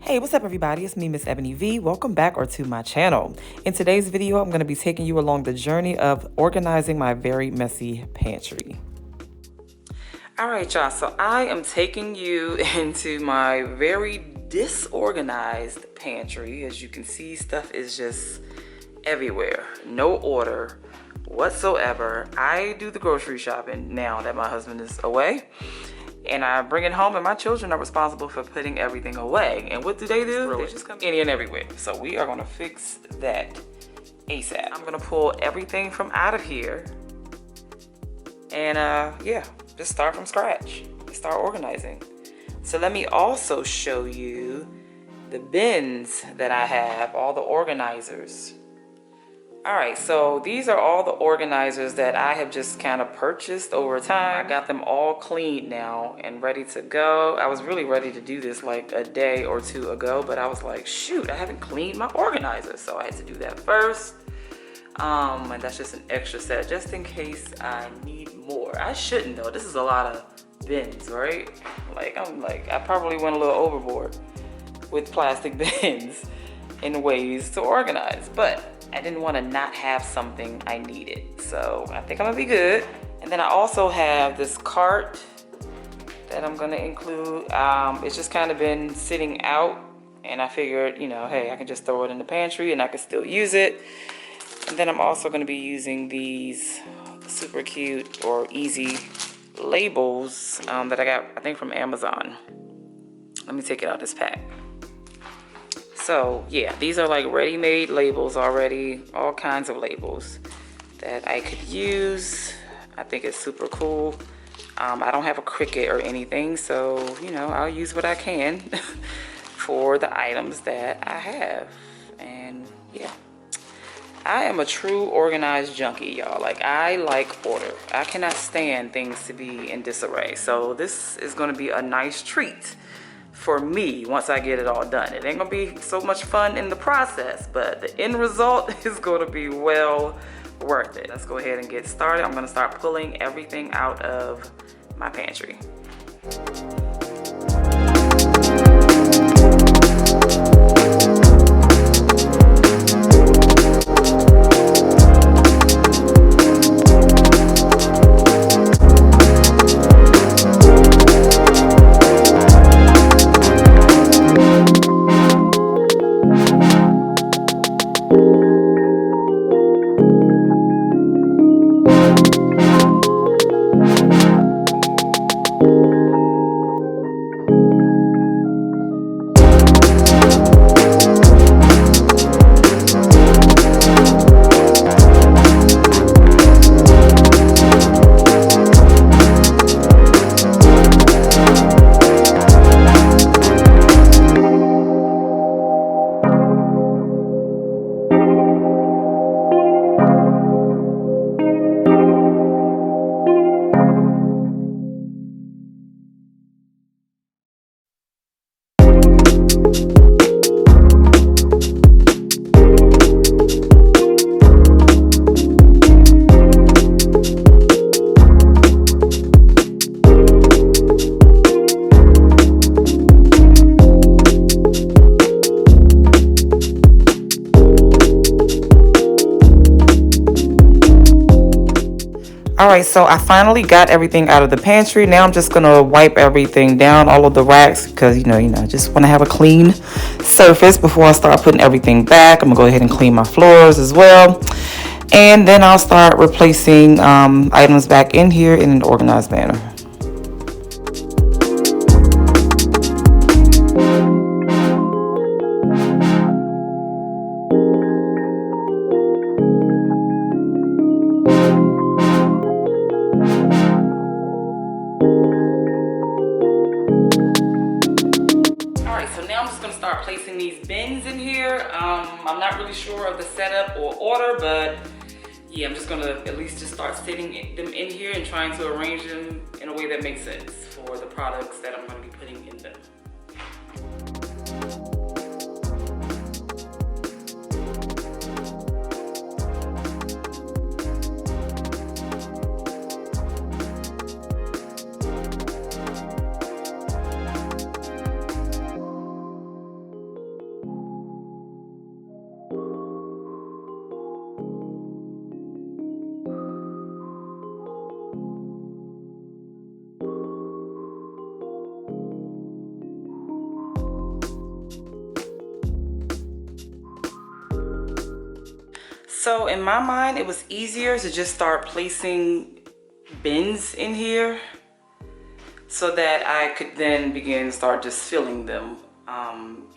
Hey, what's up everybody? It's me, Miss Ebony V. Welcome back or to my channel. In today's video, I'm going to be taking you along the journey of organizing my very messy pantry. All right, y'all, so I am taking you into my very disorganized pantry. As you can see, stuff is just everywhere. No order whatsoever. I do the grocery shopping now that my husband is away. And I bring it home and my children are responsible for putting everything away. And what do? They just come any and everywhere. So we are gonna fix that ASAP. I'm gonna pull everything from out of here and yeah, just start from scratch. Start organizing. So let me also show you the bins that I have, all the organizers. All right, so these are all the organizers that I have just kind of purchased over time. I got them all cleaned now and ready to go. I was really ready to do this like a day or two ago, but I was like, shoot, I haven't cleaned my organizer. So I had to do that first. And that's just an extra set just in case I need more. I shouldn't though, this is a lot of bins, right? I probably went a little overboard with plastic bins in ways to organize, but I didn't want to not have something I needed. So I think I'm gonna be good. And then I also have this cart that I'm gonna include. It's just kind of been sitting out and I figured, you know, hey, I can just throw it in the pantry and I can still use it. And then I'm also gonna be using these super cute or easy labels that I got, I think from Amazon. Let me take it out of this pack. So yeah, these are like ready-made labels already, all kinds of labels that I could use. I think it's super cool. I don't have a Cricut or anything, so you know, I'll use what I can for the items that I have. And yeah, I am a true organized junkie, y'all. Like, I like order. I cannot stand things to be in disarray. So this is gonna be a nice treat for me once I get it all done. It ain't gonna be so much fun in the process, but the end result is gonna be well worth it. Let's go ahead and get started. I'm gonna start pulling everything out of my pantry. All right, so I finally got everything out of the pantry. Now I'm just gonna wipe everything down, all of the racks, because you know, I just want to have a clean surface before I start putting everything back. I'm gonna go ahead and clean my floors as well, and then I'll start replacing items back in here in an organized manner. Placing these bins in here. I'm not really sure of the setup or order, but yeah, I'm just gonna at least just start sitting them in here and trying to arrange them in a way that makes sense for the products that I'm gonna be putting in them. So in my mind, it was easier to just start placing bins in here so that I could then begin to start just filling them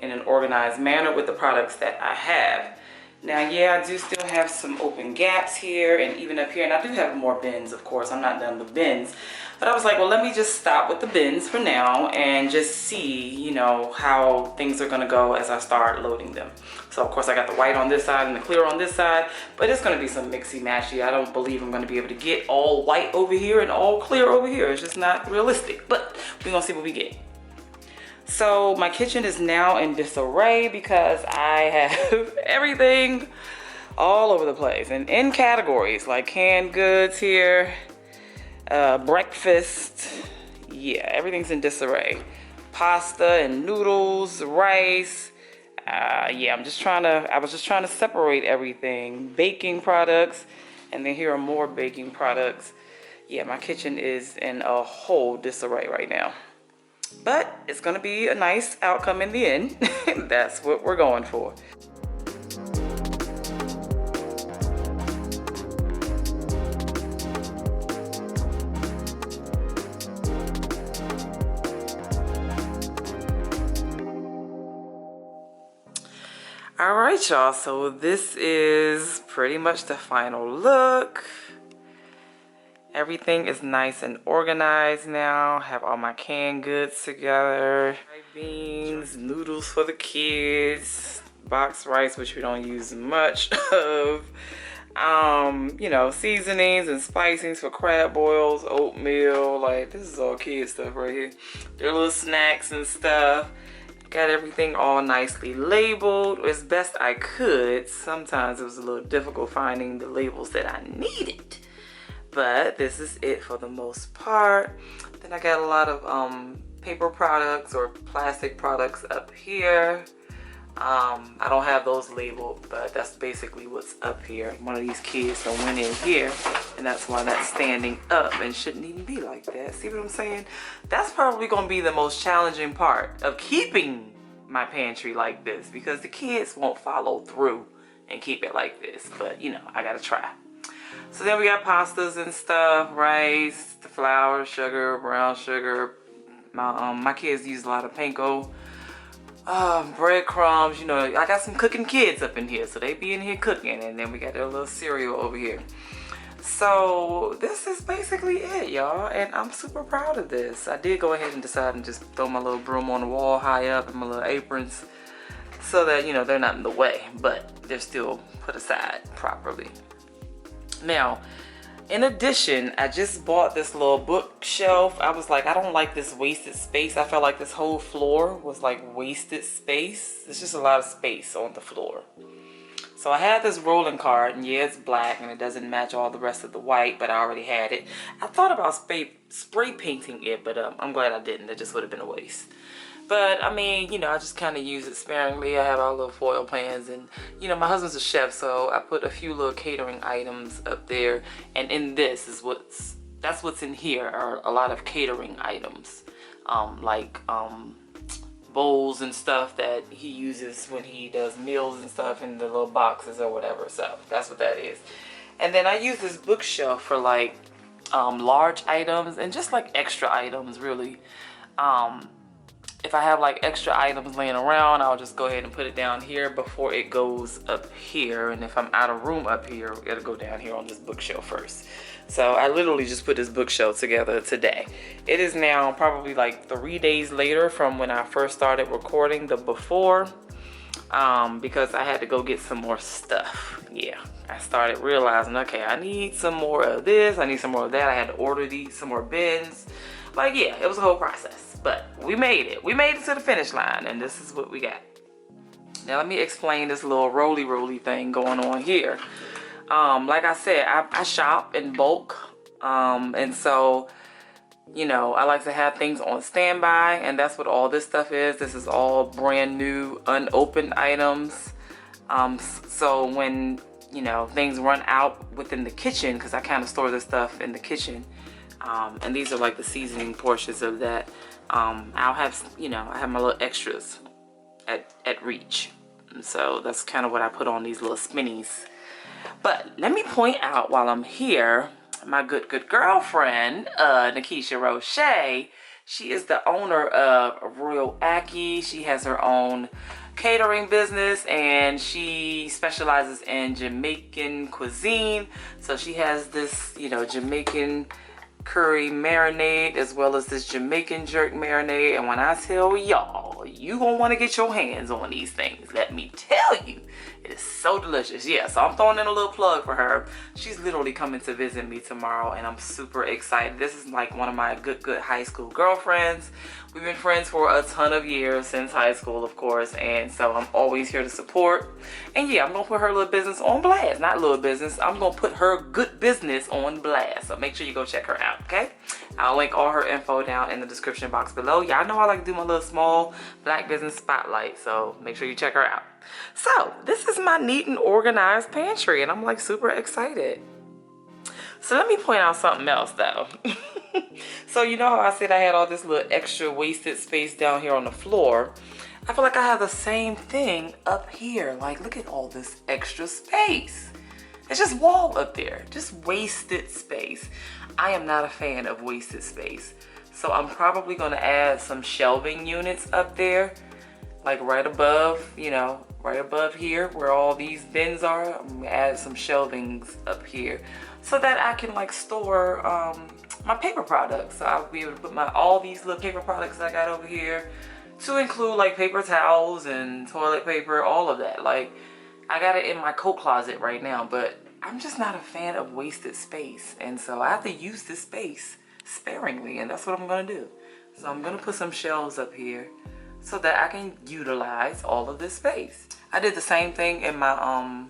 in an organized manner with the products that I have. Now, yeah, I do still have some open gaps here and even up here, and I do have more bins, of course. I'm not done with bins. But I was like, well, let me just stop with the bins for now and just see, you know, how things are gonna go as I start loading them. So of course I got the white on this side and the clear on this side, but it's gonna be some mixy matchy. I don't believe I'm gonna be able to get all white over here and all clear over here. It's just not realistic, but we're gonna see what we get. So my kitchen is now in disarray because I have everything all over the place and in categories like canned goods here, breakfast. Yeah, everything's in disarray. Pasta and noodles, rice. Yeah, I was just trying to separate everything. Baking products, and then here are more baking products. Yeah, my kitchen is in a whole disarray right now. But it's gonna be a nice outcome in the end. That's what we're going for. All right, y'all, so this is pretty much the final look. Everything is nice and organized now. Have all my canned goods together. Beans, noodles for the kids, boxed rice, which we don't use much of. You know, seasonings and spicings for crab boils, oatmeal. Like, this is all kid stuff right here. Their little snacks and stuff. Got everything all nicely labeled as best I could. Sometimes it was a little difficult finding the labels that I needed, but this is it for the most part. Then I got a lot of paper products or plastic products up here. I don't have those labeled, but that's basically what's up here. One of these kids went in here, and that's why that's standing up and shouldn't even be like that. See what I'm saying? That's probably gonna be the most challenging part of keeping my pantry like this, because the kids won't follow through and keep it like this, but you know, I gotta try. So then we got pastas and stuff, rice, the flour, sugar, brown sugar. My kids use a lot of panko. Breadcrumbs, you know, I got some cooking kids up in here, so they be in here cooking, and then we got their little cereal over here. So this is basically it, y'all, and I'm super proud of this. I did go ahead and decide and just throw my little broom on the wall high up and my little aprons so that, you know, they're not in the way, but they're still put aside properly. Now, in addition, I just bought this little bookshelf. I was like, I don't like this wasted space. I felt like this whole floor was like wasted space. It's just a lot of space on the floor. So I had this rolling cart, and yeah, it's black and it doesn't match all the rest of the white, but I already had it. I thought about spray painting it, but I'm glad I didn't. It just would have been a waste. But I mean, you know, I just kind of use it sparingly. I have our little foil pans, and you know, my husband's a chef, so I put a few little catering items up there. And in this is that's what's in here are a lot of catering items, like bowls and stuff that he uses when he does meals and stuff in the little boxes or whatever. So that's what that is. And then I use this bookshelf for like large items and just like extra items, really. If I have like extra items laying around, I'll just go ahead and put it down here before it goes up here. And if I'm out of room up here, it'll go down here on this bookshelf first. So I literally just put this bookshelf together today. It is now probably like 3 days later from when I first started recording the before, because I had to go get some more stuff. Yeah, I started realizing, okay, I need some more of this, I need some more of that. I had to order some more bins. Like, yeah, it was a whole process. But we made it. We made it to the finish line, and this is what we got. Now let me explain this little roly thing going on here. Like I said, I shop in bulk, and so, you know, I like to have things on standby, and that's what all this stuff is. This is all brand new, unopened items. So when, you know, things run out within the kitchen, because I kind of store this stuff in the kitchen, and these are like the seasoning portions of that. I'll have, you know, I have my little extras at reach. And so that's kind of what I put on these little spinnies. But let me point out while I'm here, my good girlfriend, Nikisha Roche, she is the owner of Royal Aki. She has her own catering business and she specializes in Jamaican cuisine. So she has this, you know, Jamaican curry marinade as well as this Jamaican jerk marinade. And when I tell y'all, you gonna want to get your hands on these things, let me tell you, it is so delicious. Yeah, so I'm throwing in a little plug for her. She's literally coming to visit me tomorrow and I'm super excited. This is like one of my good high school girlfriends. We've been friends for a ton of years, since high school, of course, and so I'm always here to support. And yeah, I'm gonna put her little business on blast. Not little business, I'm gonna put her good business on blast. So make sure you go check her out, okay? I'll link all her info down in the description box below. Y'all know I like to do my little small black business spotlight, so make sure you check her out. So this is my neat and organized pantry, and I'm like super excited. So let me point out something else though. So you know how I said I had all this little extra wasted space down here on the floor? I feel like I have the same thing up here. Like, look at all this extra space. It's just wall up there, just wasted space. I am not a fan of wasted space. So I'm probably gonna add some shelving units up there, like right above, you know, right above here where all these bins are. I'm gonna add some shelvings up here so that I can like store my paper products. So I'll be able to put all these little paper products I got over here, to include like paper towels and toilet paper, all of that. Like, I got it in my coat closet right now, but I'm just not a fan of wasted space. And so I have to use this space sparingly, and that's what I'm gonna do. So I'm gonna put some shelves up here so that I can utilize all of this space. I did the same thing in my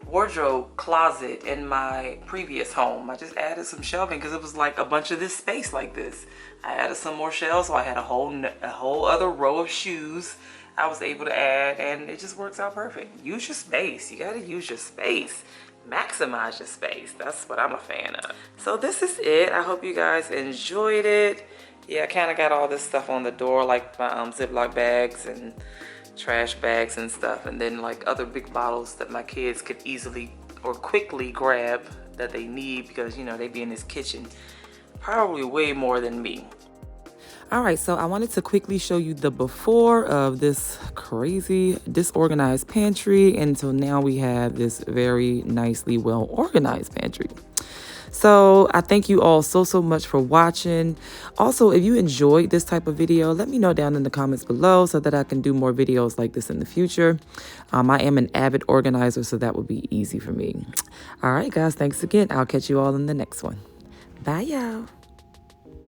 wardrobe closet in my previous home. I just added some shelving because it was like a bunch of this space like this. I added some more shelves, so I had a whole other row of shoes I was able to add, and it just works out perfect. Use your space. You gotta use your space. Maximize your space. That's what I'm a fan of. So this is it. I hope you guys enjoyed it. Yeah, I kind of got all this stuff on the door, like my Ziploc bags and trash bags and stuff, and then like other big bottles that my kids could easily or quickly grab that they need, because you know they be in this kitchen probably way more than me. All right, so I wanted to quickly show you the before of this crazy disorganized pantry until now we have this very nicely well organized pantry. So I thank you all so much for watching. Also, if you enjoyed this type of video, let me know down in the comments below so that I can do more videos like this in the future. I am an avid organizer, so that would be easy for me. All right, guys, thanks again. I'll catch you all in the next one. Bye, y'all.